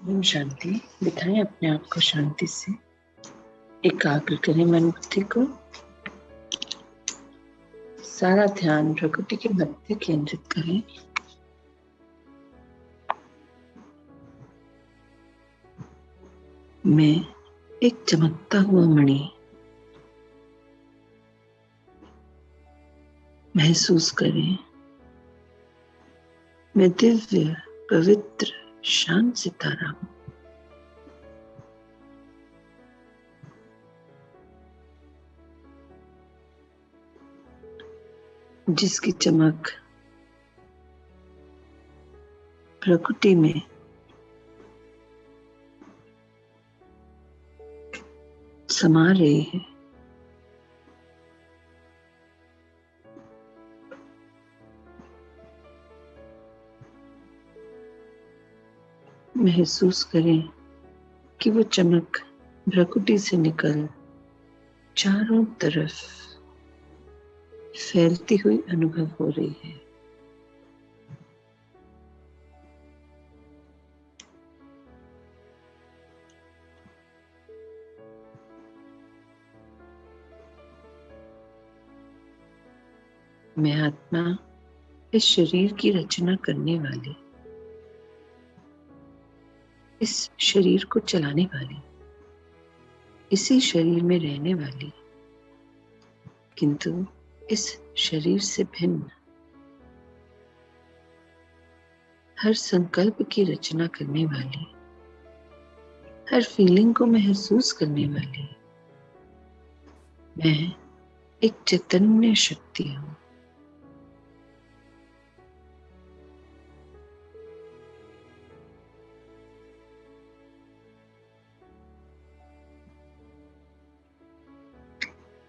ओम शांति। दिखाएं अपने आप को शांति से, एकाग्र करें मन बुद्धि को। सारा ध्यान प्रकृति के मध्य केंद्रित करें। मैं एक चमकता हुआ मणि महसूस करें। मैं दिव्य, पवित्र, शांत सितारा हूं। जिसकी चमक प्रकृति में समा रही है। महसूस करें कि वो चमक प्रकृति से निकल चारों तरफ फैलती हुई अनुभव हो रही है। मैं आत्मा इस शरीर की रचना करने वाली, इस शरीर को चलाने वाली, इसी शरीर में रहने वाली, किंतु इस शरीर से भिन्न हर संकल्प की रचना करने वाली, हर फीलिंग को महसूस करने वाली मैं एक चैतन्य शक्ति हूं।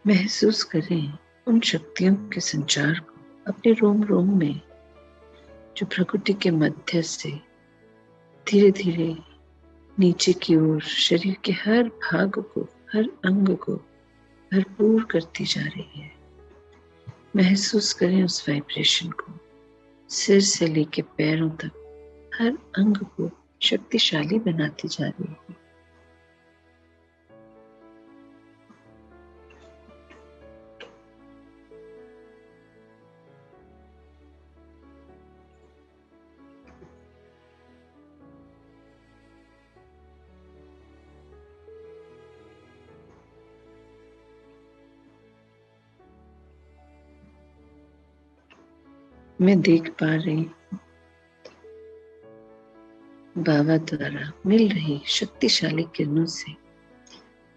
महसूस करें उन शक्तियों के संचार को अपने रोम रोम में, जो प्रकृति के मध्य से धीरे धीरे नीचे की ओर शरीर के हर भाग को, हर अंग को भरपूर करती जा रही है। महसूस करें उस वाइब्रेशन को, सिर से लेकर पैरों तक हर अंग को शक्तिशाली बनाती जा रही है। मैं देख पा रही हूँ बाबा द्वारा मिल रही शक्तिशाली किरणों से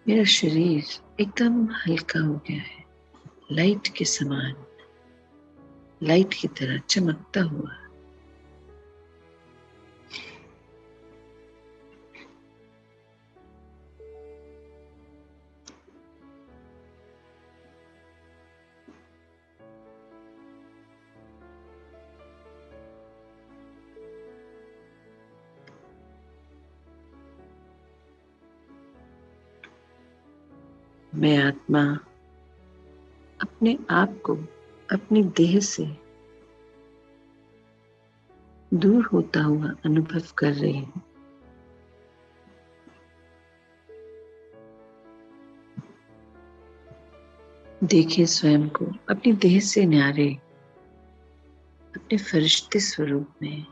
मेरा शरीर एकदम हल्का हो गया है। लाइट के समान, लाइट की तरह चमकता हुआ। मैं आत्मा अपने आप को अपनी देह से दूर होता हुआ अनुभव कर रही हूँ। देखिए स्वयं को अपनी देह से न्यारे, अपने फरिश्ते स्वरूप में।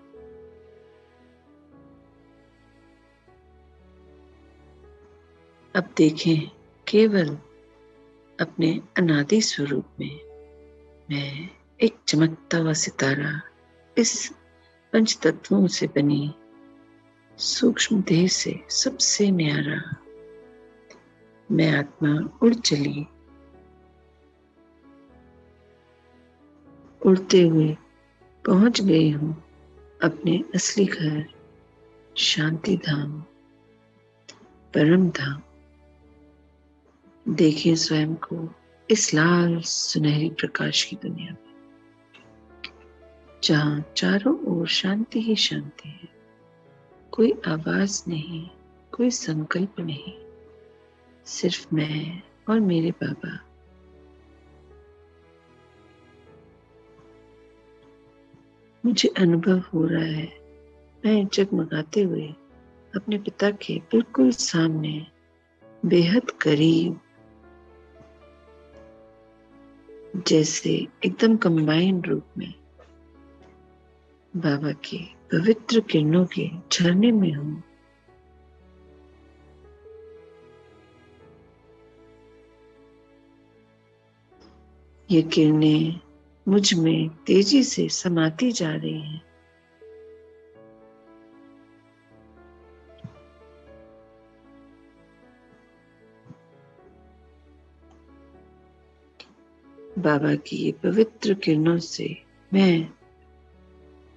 अब देखें केवल अपने अनादि स्वरूप में मैं एक चमकता हुआ सितारा, इस पंच तत्वों से बनी सूक्ष्म देह से सबसे न्यारा। मैं आत्मा उड़ चली, उड़ते हुए पहुंच गई हूं अपने असली घर, शांति धाम, परम धाम। देखिए स्वयं को इस लाल सुनहरी प्रकाश की दुनिया में, जहां चारों ओर शांति ही शांति है। कोई आवाज नहीं, कोई संकल्प नहीं, सिर्फ मैं और मेरे बाबा। मुझे अनुभव हो रहा है मैं जगमगाते हुए अपने पिता के बिल्कुल सामने, बेहद करीब, जैसे एकदम कंबाइंड रूप में बाबा के पवित्र किरणों के झरने में हूं। ये किरणें मुझ में तेजी से समाती जा रही हैं। बाबा की ये पवित्र किरणों से मैं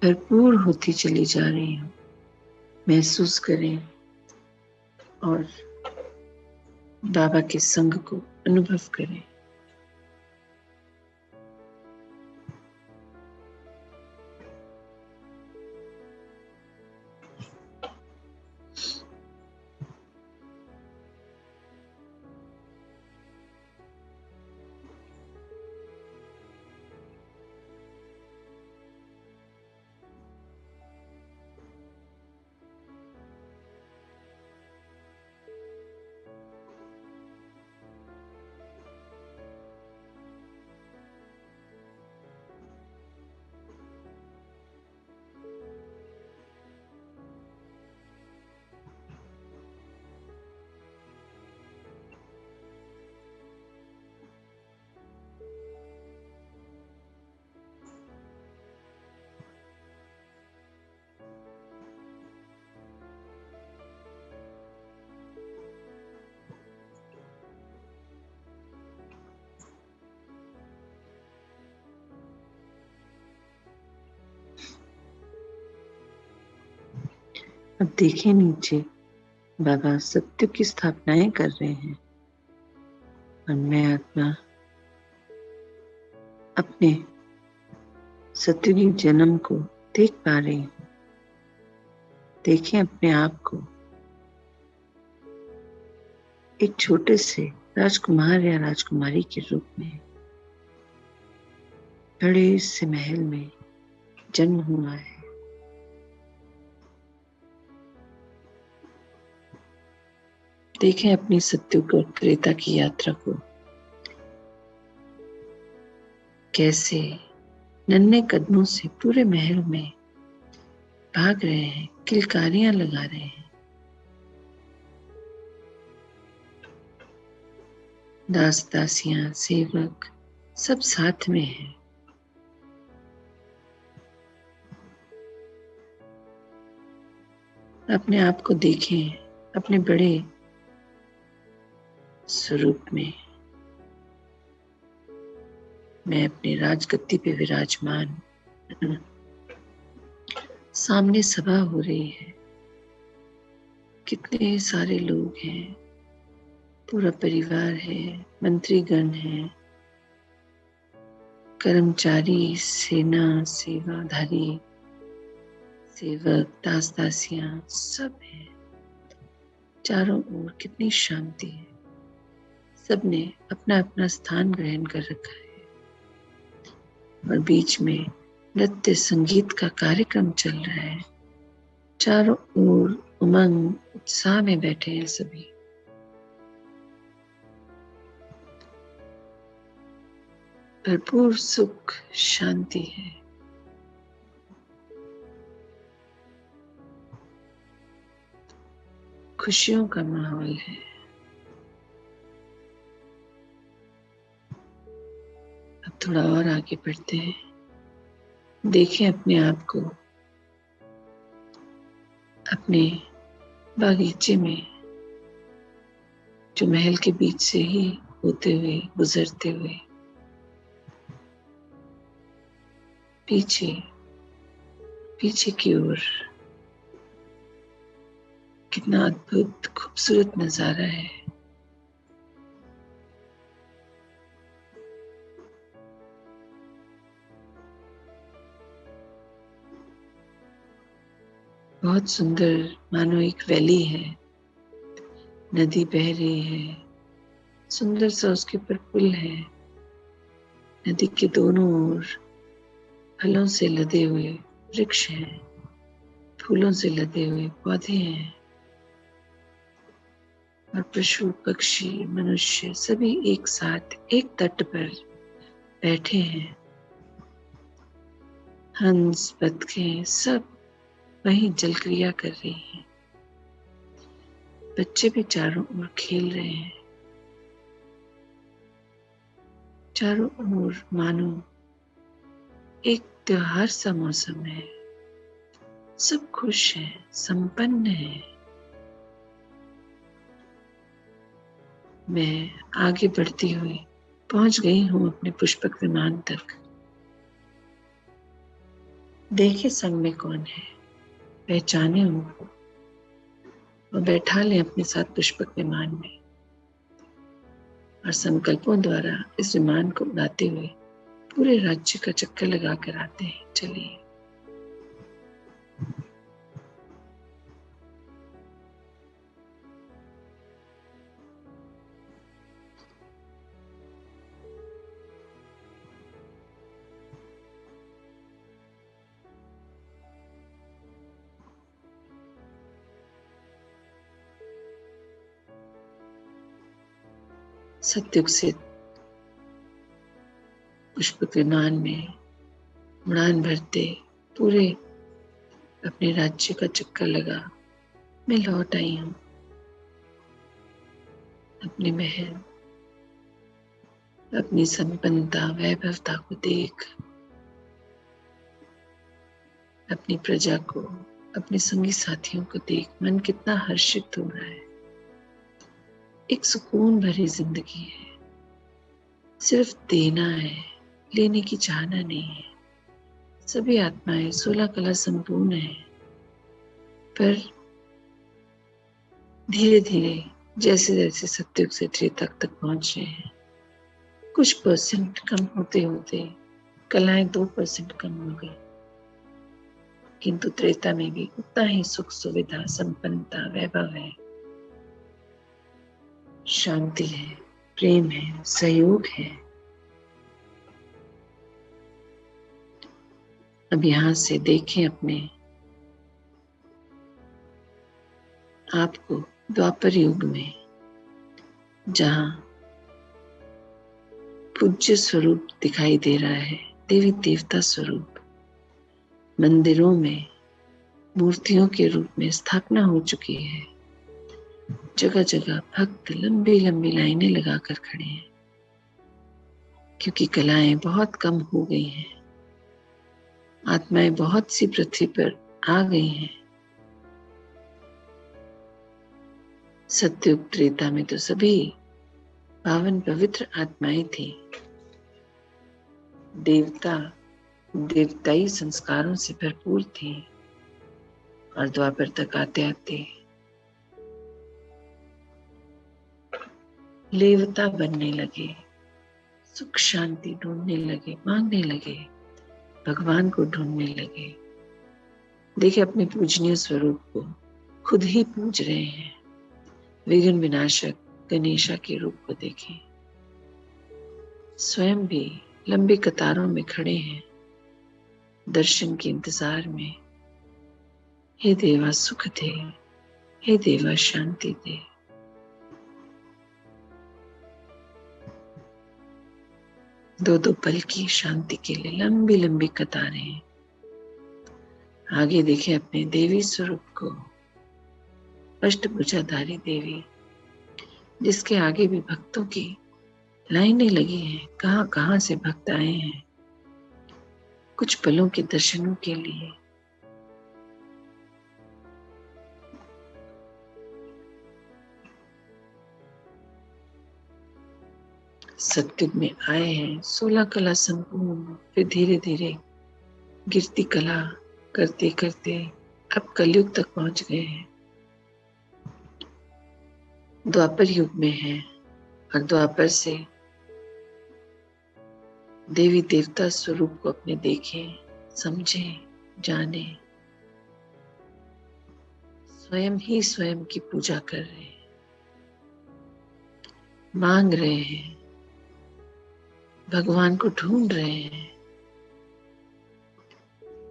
भरपूर होती चली जा रही हूँ। महसूस करें और बाबा के संग को अनुभव करें। अब देखें नीचे, बाबा सत्य की स्थापनाएं कर रहे हैं और मैं आत्मा अपने सत्युगी जन्म को देख पा रही हूँ। देखें अपने आप को एक छोटे से राजकुमार या राजकुमारी के रूप में बड़े से महल में जन्म हुआ है। देखें अपनी सत्युग और त्रेता की यात्रा को, कैसे नन्हे कदमों से पूरे महल में भाग रहे हैं, किलकारियां लगा रहे हैं। दास दासियां, सेवक सब साथ में हैं। अपने आप को देखें अपने बड़े स्वरूप में। मैं अपने राजगद्दी पे विराजमान, सामने सभा हो रही है, कितने सारे लोग हैं, पूरा परिवार है, मंत्रीगण है, कर्मचारी, सेना, सेवाधारी, सेवक, दास दासियां सब हैं। चारों ओर कितनी शांति है। सबने अपना अपना स्थान ग्रहण कर रखा है और बीच में नृत्य संगीत का कार्यक्रम चल रहा है। चारों ओर उमंग उत्साह में बैठे हैं सभी। भरपूर सुख शांति है। खुशियों का माहौल है। अब थोड़ा और आगे बढ़ते हैं। देखें अपने आप को अपने बागीचे में, जो महल के बीच से ही होते हुए, गुजरते हुए पीछे की ओर कितना अद्भुत खूबसूरत नजारा है। बहुत सुंदर, मानो एक वैली है, नदी बह रही है, सुंदर सा उसके ऊपर पुल है। नदी के दोनों ओर फलों से लदे हुए वृक्ष हैं, फूलों से लदे हुए पौधे हैं। और पशु पक्षी मनुष्य सभी एक साथ एक तट पर बैठे हैं। हंस बतखें सब वहीं जल क्रिया कर रही हैं। बच्चे भी चारों ओर खेल रहे हैं। चारों ओर मानो एक त्योहार सा मौसम है। सब खुश हैं, संपन्न हैं। मैं आगे बढ़ती हुई पहुंच गई हूं अपने पुष्पक विमान तक। देखे संग में कौन है, पहचाने उनको और बैठा लें अपने साथ पुष्पक विमान में और संकल्पों द्वारा इस विमान को उड़ाते हुए पूरे राज्य का चक्कर लगा कर आते हैं। चलिए। सत्युग से पुष्पक विमान में उड़ान भरते पूरे अपने राज्य का चक्कर लगा मैं लौट आई हूं। अपनी महल, अपनी संपन्नता वैभवता को देख, अपनी प्रजा को, अपने संगी साथियों को देख मन कितना हर्षित हो रहा है। एक सुकून भरी जिंदगी है। सिर्फ देना है, लेने की चाहना नहीं है। सभी आत्माएं 16 कला संपूर्ण है, पर धीरे धीरे जैसे जैसे सत्युग से त्रेता तक पहुंच रहे हैं, कुछ परसेंट कम होते होते कलाएं 2% कम हो गई, किंतु त्रेता में भी उतना ही सुख सुविधा संपन्नता वैभव है, शांति है, प्रेम है, सहयोग है। अब यहां से देखें अपने आपको द्वापर युग में, जहां पूज्य स्वरूप दिखाई दे रहा है, देवी देवता स्वरूप मंदिरों में मूर्तियों के रूप में स्थापना हो चुकी है। जगह जगह भक्त लंबी लंबी लाइनें लगाकर खड़े हैं, क्योंकि कलाएं बहुत कम हो गई हैं। आत्माएं बहुत सी पृथ्वी पर आ गई हैं। सत्युग त्रेता में तो सभी पावन पवित्र आत्माएं थी। देवता देवताई संस्कारों से भरपूर थी और द्वापर तक आते आते लेवता बनने लगे, सुख शांति ढूंढने लगे, मांगने लगे, भगवान को ढूंढने लगे। देखिए अपने पूजनीय स्वरूप को खुद ही पूज रहे हैं। विघ्न विनाशक गणेशा के रूप को देखें। स्वयं भी लंबी कतारों में खड़े हैं, दर्शन के इंतजार में। हे देवा सुख दे, हे देवा शांति दे। दो दो पल की शांति के लिए लंबी लंबी कतारें हैं। आगे देखें अपने देवी स्वरूप को, अष्टभुजाधारी देवी, जिसके आगे भी भक्तों की लाइनें लगी हैं। कहां कहां से भक्त आए हैं कुछ पलों के दर्शनों के लिए। सत्युग में आए हैं 16 कला संपूर्ण, फिर धीरे धीरे गिरती कला करते करते अब कलयुग तक पहुंच गए हैं। द्वापर युग में है और द्वापर से देवी देवता स्वरूप को अपने देखें, समझें, जाने, स्वयं ही स्वयं की पूजा कर रहे हैं, मांग रहे हैं, भगवान को ढूंढ रहे हैं।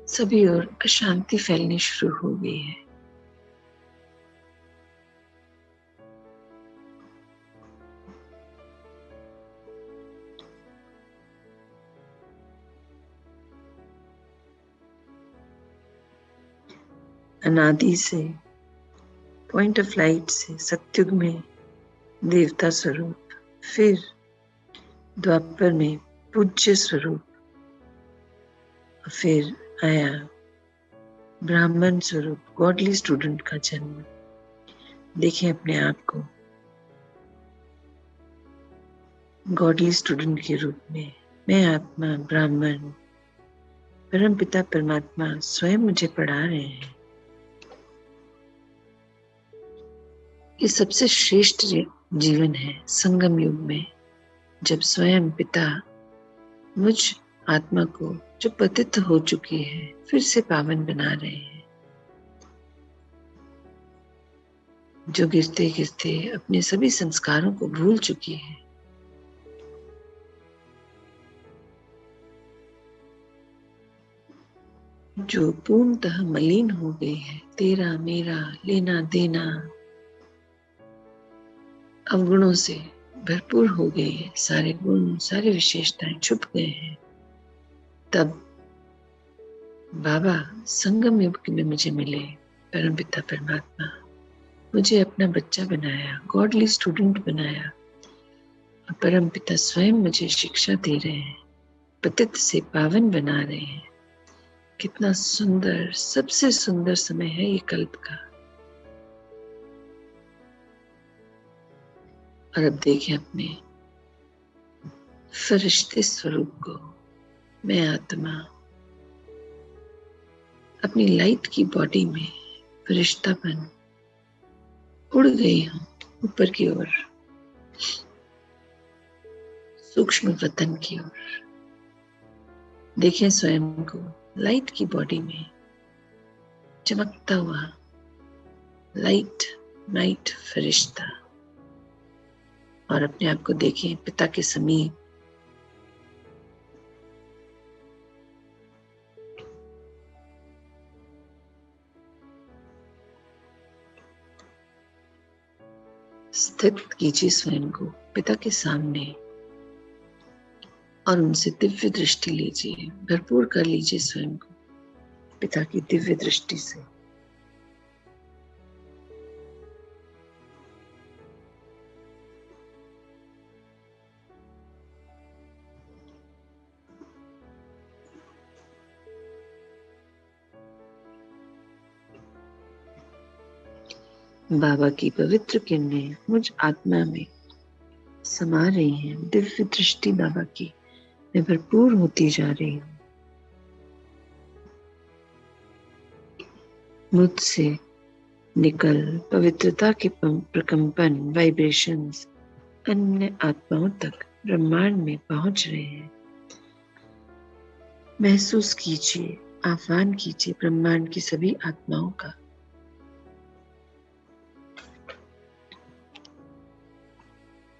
सभी ओर अशांति फैलनी शुरू हो गई है। अनादि से, पॉइंट ऑफ लाइट से सतयुग में देवता स्वरूप, फिर द्वापर में पूज्य स्वरूप, फिर आया ब्राह्मण स्वरूप, गॉडली स्टूडेंट का जन्म। देखें अपने आप को गॉडली स्टूडेंट के रूप में। मैं आत्मा ब्राह्मण, परम पिता परमात्मा स्वयं मुझे पढ़ा रहे हैं। ये सबसे श्रेष्ठ जीवन है संगम युग में, जब स्वयं पिता मुझ आत्मा को जो पतित हो चुकी है फिर से पावन बना रहे हैं, जो गिरते गिरते अपने सभी संस्कारों को भूल चुकी है। जो पूर्णतः मलिन हो गई है, तेरा मेरा लेना देना अवगुणों से भरपूर हो गई है, सारे गुण सारी विशेषताएं छुप गए हैं। तब बाबा संगम युग में मुझे मिले, परम पिता परमात्मा मुझे अपना बच्चा बनाया, गॉडली स्टूडेंट बनाया। परम पिता स्वयं मुझे शिक्षा दे रहे हैं, पतित से पावन बना रहे हैं। कितना सुंदर, सबसे सुंदर समय है ये कल्प का। और अब देखें अपने फरिश्ते स्वरूप को। मैं आत्मा अपनी लाइट की बॉडी में फरिश्ता बन उड़ गई हूं ऊपर की ओर, सूक्ष्म वतन की ओर। देखें स्वयं को लाइट की बॉडी में चमकता हुआ लाइट नाइट फरिश्ता, और अपने आप को देखें पिता के समीप। स्थित कीजिए स्वयं को पिता के सामने और उनसे दिव्य दृष्टि लीजिए, भरपूर कर लीजिए स्वयं को पिता की दिव्य दृष्टि से। बाबा की पवित्र किरणें मुझ आत्मा में समा रही हैं। दिव्य दृष्टि बाबा की मैं भरपूर होती जा रही हूँ। मुझसे निकल पवित्रता के प्रकंपन वाइब्रेशंस अन्य आत्माओं तक ब्रह्मांड में पहुंच रहे हैं। महसूस कीजिए, आह्वान कीजिए ब्रह्मांड की सभी आत्माओं का।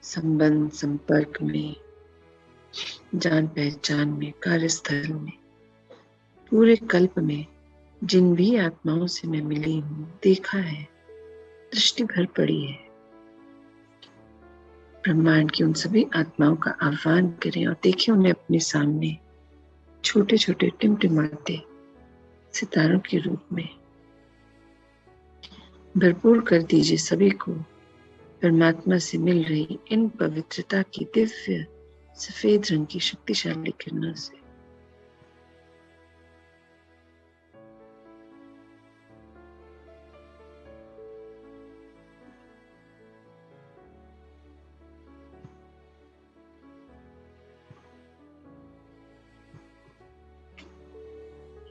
संबंध संपर्क में, जान पहचान में, कार्यस्थल में, पूरे कल्प में जिन भी आत्माओं से मैं मिली हूं, देखा है, दृष्टि भर पड़ी है। ब्रह्मांड की उन सभी आत्माओं का आह्वान करें और देखें उन्हें अपने सामने छोटे छोटे टिमटिमाते सितारों के रूप में। भरपूर कर दीजिए सभी को परमात्मा से मिल रही इन पवित्रता की दिव्य सफेद रंग की शक्तिशाली किरणों से।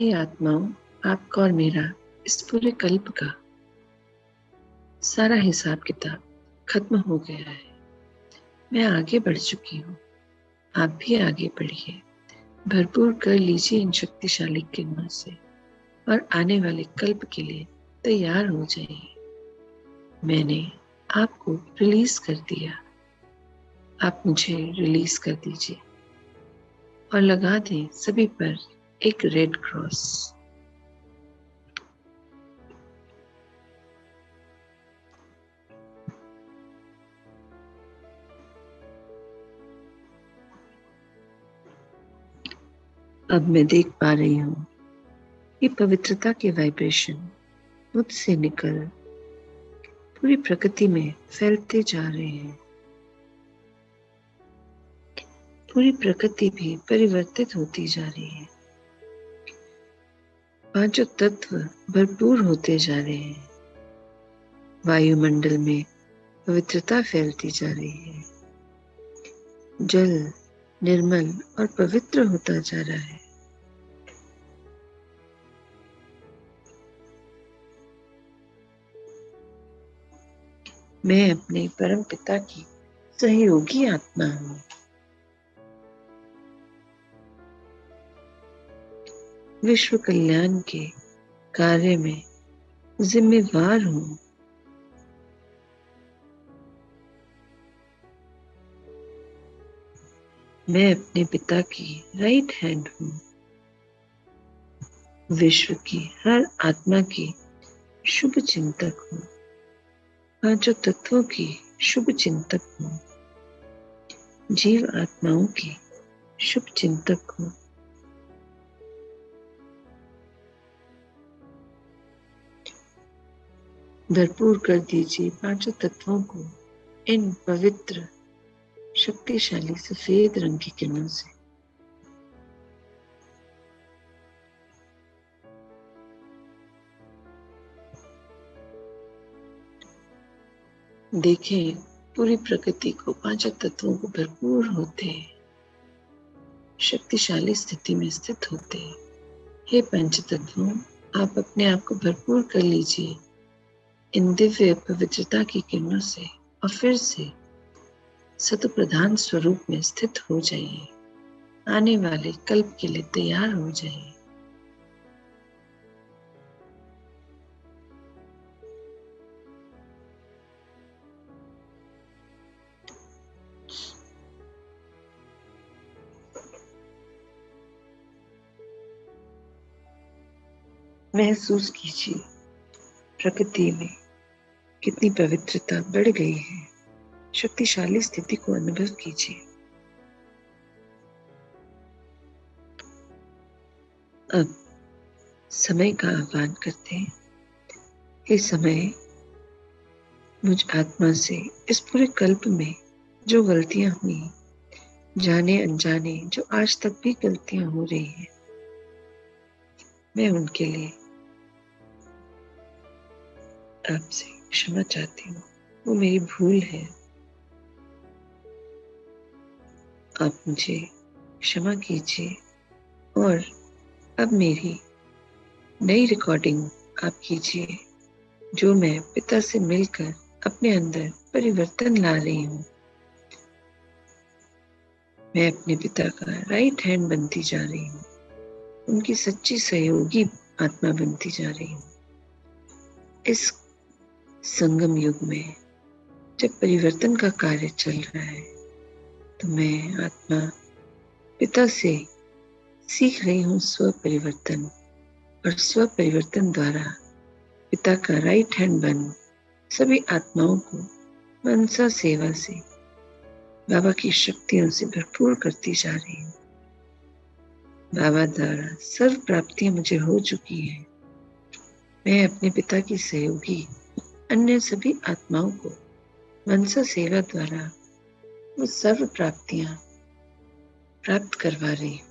हे आत्माओं, आपका और मेरा इस पूरे कल्प का सारा हिसाब किताब खत्म हो गया है। मैं आगे बढ़ चुकी हूँ, आप भी आगे बढ़िए। भरपूर कर लीजिए इन शक्तिशाली किरणों से और आने वाले कल्प के लिए तैयार हो जाइए। मैंने आपको रिलीज कर दिया, आप मुझे रिलीज कर दीजिए और लगा दें सभी पर एक रेड क्रॉस। अब मैं देख पा रही हूँ ये पवित्रता के वाइब्रेशन मुझसे निकल पूरी प्रकृति में फैलते जा रहे हैं। पूरी प्रकृति भी परिवर्तित होती जा रही है। पांचों तत्व भरपूर होते जा रहे हैं। वायुमंडल में पवित्रता फैलती जा रही है। जल निर्मल और पवित्र होता जा रहा है। मैं अपने परम पिता की सहयोगी आत्मा हूँ। विश्व कल्याण के कार्य में जिम्मेवार हूँ। मैं अपने पिता की राइट हैंड हूँ। विश्व की हर आत्मा की शुभ चिंतक हूँ। पांचों तत्वों की शुभ चिंतक हूँ। जीव आत्माओं की शुभ चिंतक हूँ। भरपूर कर दीजिए पांचों तत्वों को इन पवित्र शक्तिशाली सफेद रंग की किरणों से। देखें पूरी प्रकृति को पांचों तत्वों को भरपूर होते शक्तिशाली स्थिति में स्थित होते। हे पंच तत्वों, आप अपने आप को भरपूर कर लीजिए इन दिव्य पवित्रता की किरणों से और फिर से सत प्रधान स्वरूप में स्थित हो जाइए। आने वाले कल्प के लिए तैयार हो जाइए। महसूस कीजिए प्रकृति में कितनी पवित्रता बढ़ गई है। शक्तिशाली स्थिति को अनुभव कीजिए। अब समय का आह्वान करते हैं। हे समय, मुझ आत्मा से इस पूरे कल्प में जो गलतियां हुई, जाने अनजाने जो आज तक भी गलतियां हो रही हैं, मैं उनके लिए आपसे क्षमा चाहती हूँ। वो मेरी भूल है। आप मुझे क्षमा कीजिए और अब मेरी नई रिकॉर्डिंग आप कीजिए, जो मैं पिता से मिलकर अपने अंदर परिवर्तन ला रही हूँ। मैं अपने पिता का राइट हैंड बनती जा रही हूँ। उनकी सच्ची सहयोगी आत्मा बनती जा रही हूँ। इस संगम युग में जब परिवर्तन का कार्य चल रहा है, तो मैं आत्मा पिता से सीख रही हूँ स्व परिवर्तन, और स्व परिवर्तन द्वारा पिता का राइट हैंड बन सभी आत्माओं को मनसा सेवा से बाबा की शक्तियों से भरपूर करती जा रही हूँ। बाबा द्वारा सर्व प्राप्तियां मुझे हो चुकी है। मैं अपने पिता की सहयोगी अन्य सभी आत्माओं को मनसा सेवा द्वारा वो सर्व प्राप्तियां प्राप्त करवा रही हूँ।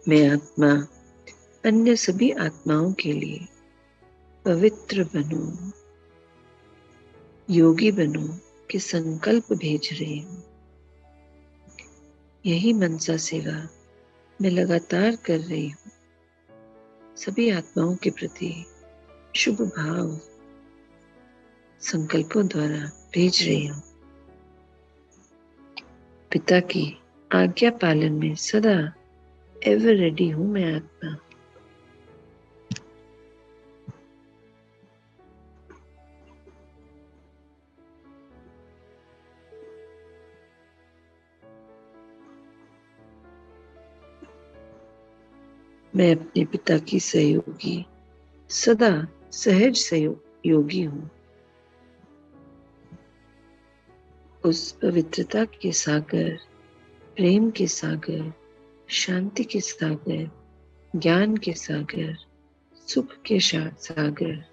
मैं आत्मा अन्य सभी आत्माओं के लिए पवित्र बनूं, योगी बनूं के संकल्प भेज रही हूँ। यही मनसा सेवा मैं लगातार कर रही हूँ। सभी आत्माओं के प्रति शुभ भाव संकल्पों द्वारा भेज रही हूँ। पिता की आज्ञा पालन में सदा एवर रेडी हूं मैं आत्मा। मैं अपने पिता की सहयोगी, सदा सहज सहयोगी हूँ। उस पवित्रता के सागर, प्रेम के सागर, शांति के सागर, ज्ञान के सागर, सुख के सागर,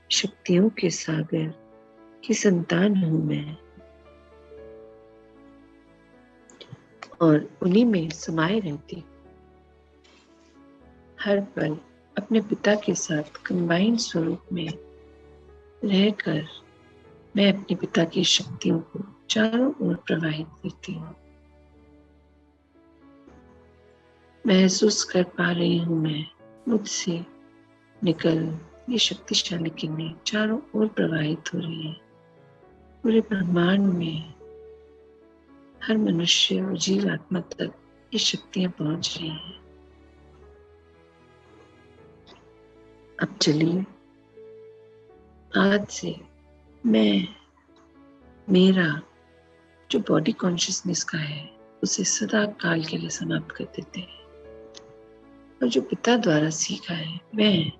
शक्तियों के सागर की संतान हूं मैं, और उन्हीं में समाये रहती। हर पल अपने पिता के साथ कंबाइंड स्वरूप में रहकर मैं अपने पिता की शक्तियों को चारों ओर प्रवाहित करती हूँ। महसूस कर पा रही हूँ मैं मुझसे निकल ये शक्तिशाली किरणें चारों ओर प्रवाहित हो रही है। पूरे ब्रह्मांड में हर मनुष्य और जीव आत्मा तक ये शक्तियां पहुंच रही हैं। अब चलिए, आज से मैं मेरा जो बॉडी कॉन्शियसनेस का है उसे सदा काल के लिए समाप्त कर देते हैं, और जो पिता द्वारा सीखा है मैं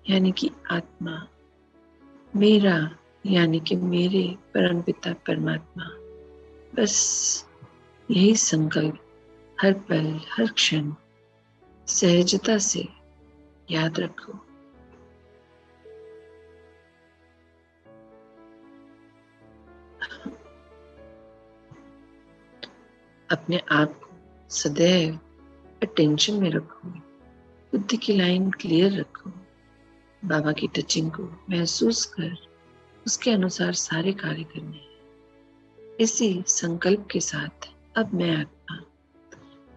यानी कि आत्मा, मेरा यानी कि मेरे परम पिता परमात्मा, बस यही संकल्प हर पल हर क्षण सहजता से याद रखो। अपने आप को सदैव अटेंशन में रखो, बुद्धि की लाइन क्लियर रखो, बाबा की टचिंग को महसूस कर उसके अनुसार सारे कार्य करने हैं। इसी संकल्प के साथ अब मैं आत्मा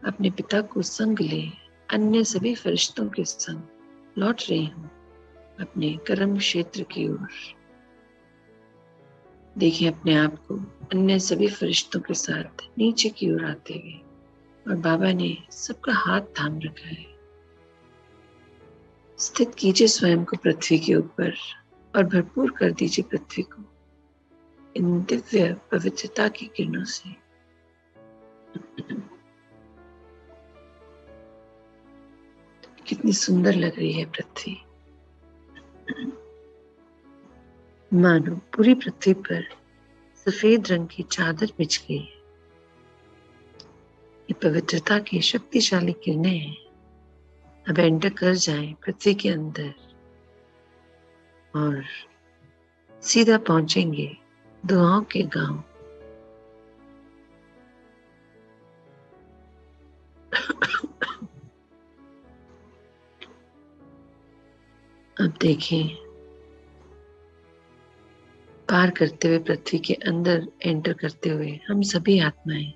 अपने पिता को संग ले अन्य सभी फरिश्तों के संग लौट रही हूँ अपने कर्म क्षेत्र की ओर। देखिए अपने आप को अन्य सभी फरिश्तों के साथ नीचे की ओर आते हुए, और बाबा ने सबका हाथ थाम रखा है। स्थित कीजिए स्वयं को पृथ्वी के ऊपर और भरपूर कर दीजिए पृथ्वी को इन दिव्य पवित्रता की किरणों से। कितनी सुंदर लग रही है पृथ्वी। मानो पूरी पृथ्वी पर सफेद रंग की चादर बिछ गई है। ये पवित्रता की शक्तिशाली किरणें हैं। अब एंटर कर जाएं पृथ्वी के अंदर और सीधा पहुंचेंगे दुआओं के गांव। अब देखें, पार करते हुए पृथ्वी के अंदर एंटर करते हुए हम सभी आत्माएं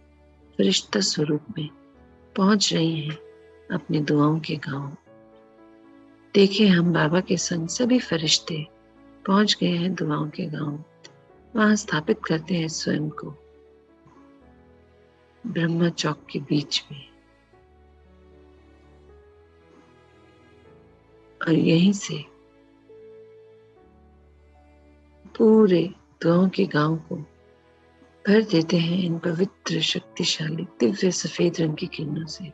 फरिश्ता स्वरूप में पहुंच रही हैं अपने दुआओं के गांव। देखें हम बाबा के संग सभी फरिश्ते पहुंच गए हैं दुआओं के गांव। वहां स्थापित करते हैं स्वयं को ब्रह्मा चौक के बीच में, और यहीं से पूरे दुआओं के गांव को भर देते हैं इन पवित्र शक्तिशाली दिव्य सफेद रंग की किरणों से।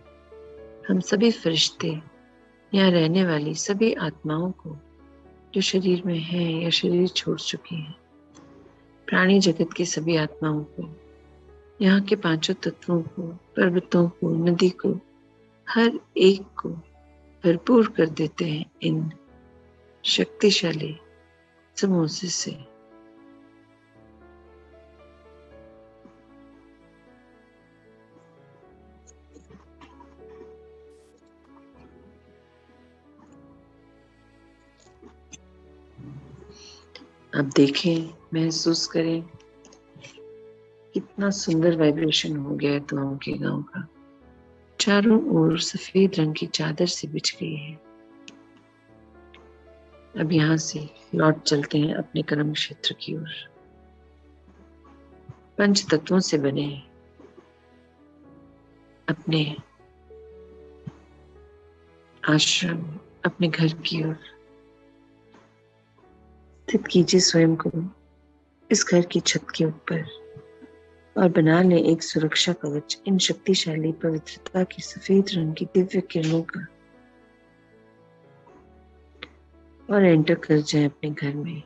हम सभी फरिश्ते यहाँ रहने वाली सभी आत्माओं को जो शरीर में हैं या शरीर छोड़ चुकी हैं, प्राणी जगत की सभी आत्माओं को, यहाँ के पांचों तत्वों को, पर्वतों को, नदी को, हर एक को भरपूर कर देते हैं इन शक्तिशाली समोसे से। अब देखें, महसूस करें कितना सुंदर वाइब्रेशन हो गया है दुआओं के गांव का। चारों ओर सफेद रंग की चादर से बिछ गई है। अब यहाँ से लौट चलते हैं अपने कर्म क्षेत्र की ओर। पंच तत्वों से बने अपने आश्रम, अपने घर की ओर स्थित कीजिए स्वयं को इस घर की छत के ऊपर और बना लें एक सुरक्षा कवच इन शक्तिशाली पवित्रता की सफेद रंग की दिव्य किरणों का, और एंटर कर जाए अपने घर में।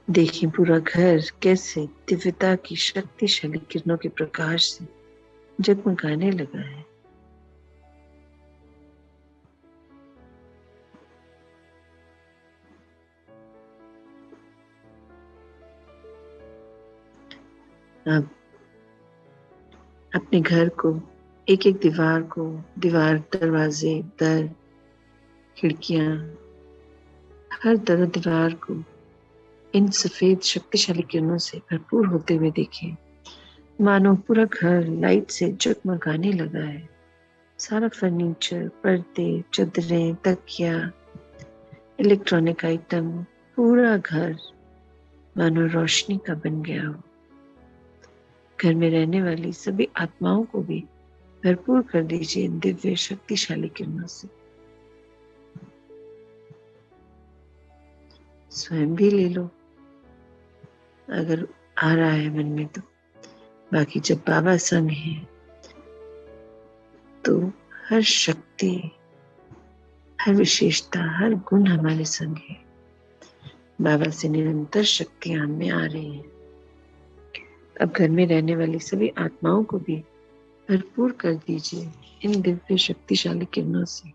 देखिए पूरा घर कैसे दिव्यता की शक्तिशाली किरणों के प्रकाश से जगमगाने लगा है। अब अपने घर को एक एक दीवार, दरवाजे, दर, खिड़कियां, हर दीवार को इन सफेद शक्तिशाली किरणों से भरपूर होते हुए देखें, मानो पूरा घर लाइट से जगमगाने लगा है। सारा फर्नीचर, पर्दे, चादरें, तकिया, इलेक्ट्रॉनिक आइटम, पूरा घर मानो रोशनी का बन गया हो। घर में रहने वाली सभी आत्माओं को भी भरपूर कर दीजिए इन दिव्य शक्तिशाली किरणों से। स्वयं भी ले लो अगर आ रहा है मन में तो। बाकी जब बाबा संग है तो हर शक्ति, हर विशेषता, हर गुण हमारे संग है। बाबा से निरंतर शक्तियां हम में आ रही हैं। अब घर में रहने वाली सभी आत्माओं को भी भरपूर कर दीजिए इन दिव्य शक्तिशाली किरणों से।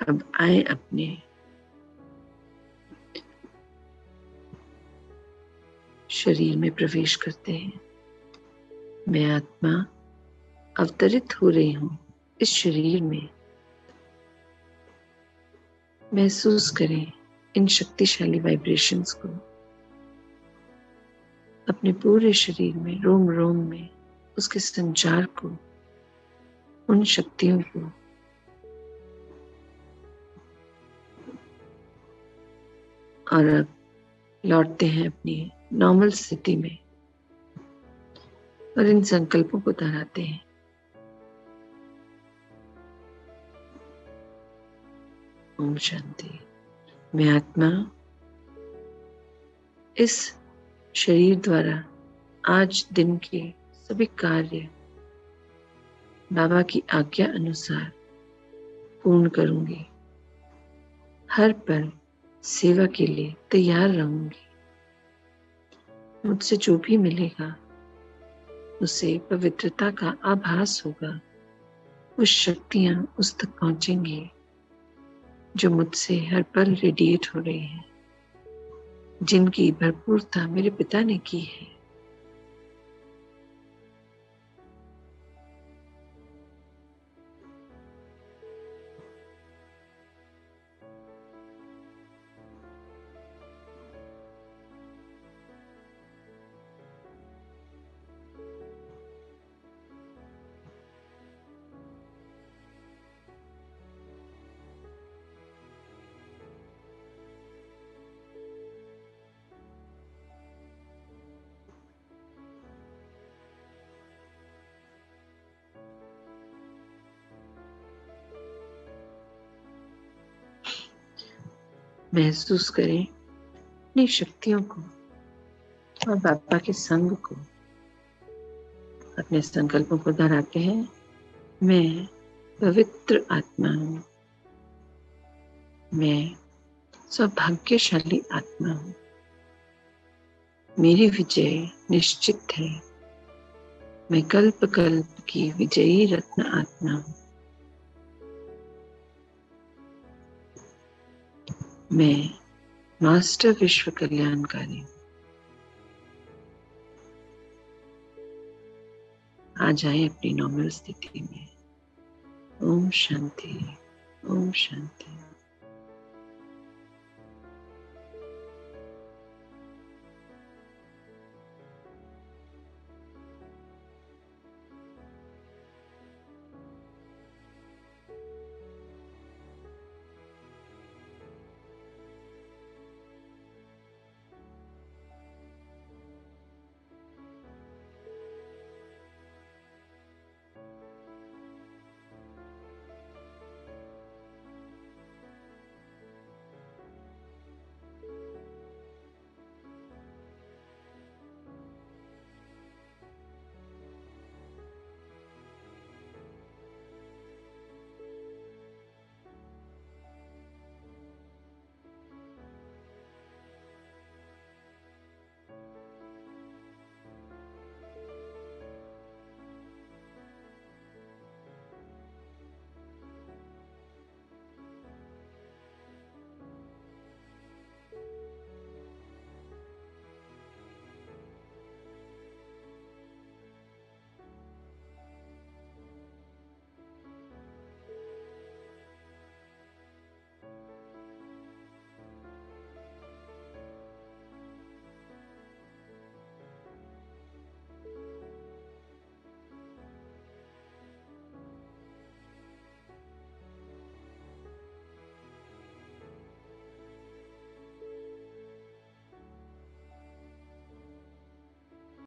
अब आए अपने शरीर में प्रवेश करते हैं। मैं आत्मा अवतरित हो रही हूं इस शरीर में। महसूस करें इन शक्तिशाली वाइब्रेशंस को अपने पूरे शरीर में, रोम रोम में, उसके संचार को, उन शक्तियों को। और अब लौटते हैं अपनी नॉर्मल स्थिति में और इन संकल्पों को दोहराते हैं। ओम शांति। मैं आत्मा इस शरीर द्वारा आज दिन के सभी कार्य बाबा की आज्ञा अनुसार पूर्ण करूंगी। हर पल सेवा के लिए तैयार रहूंगी। मुझसे जो भी मिलेगा उसे पवित्रता का आभास होगा। वो शक्तियां उस तक पहुंचेंगी जो मुझसे हर पल रेडिएट हो रही है, जिनकी भरपूरता मेरे पिता ने की है। महसूस करें अपनी शक्तियों को और बाबा के संग को। अपने संकल्पों को दोहराते हैं। मैं पवित्र आत्मा हूं। मैं सौभाग्यशाली आत्मा हूं। मेरी विजय निश्चित है। मैं कल्प कल्प की विजयी रत्न आत्मा हूं। मैं मास्टर विश्व कल्याणकारी हूं। आ जाए अपनी नॉर्मल स्थिति में। ओम शांति, ओम शांति।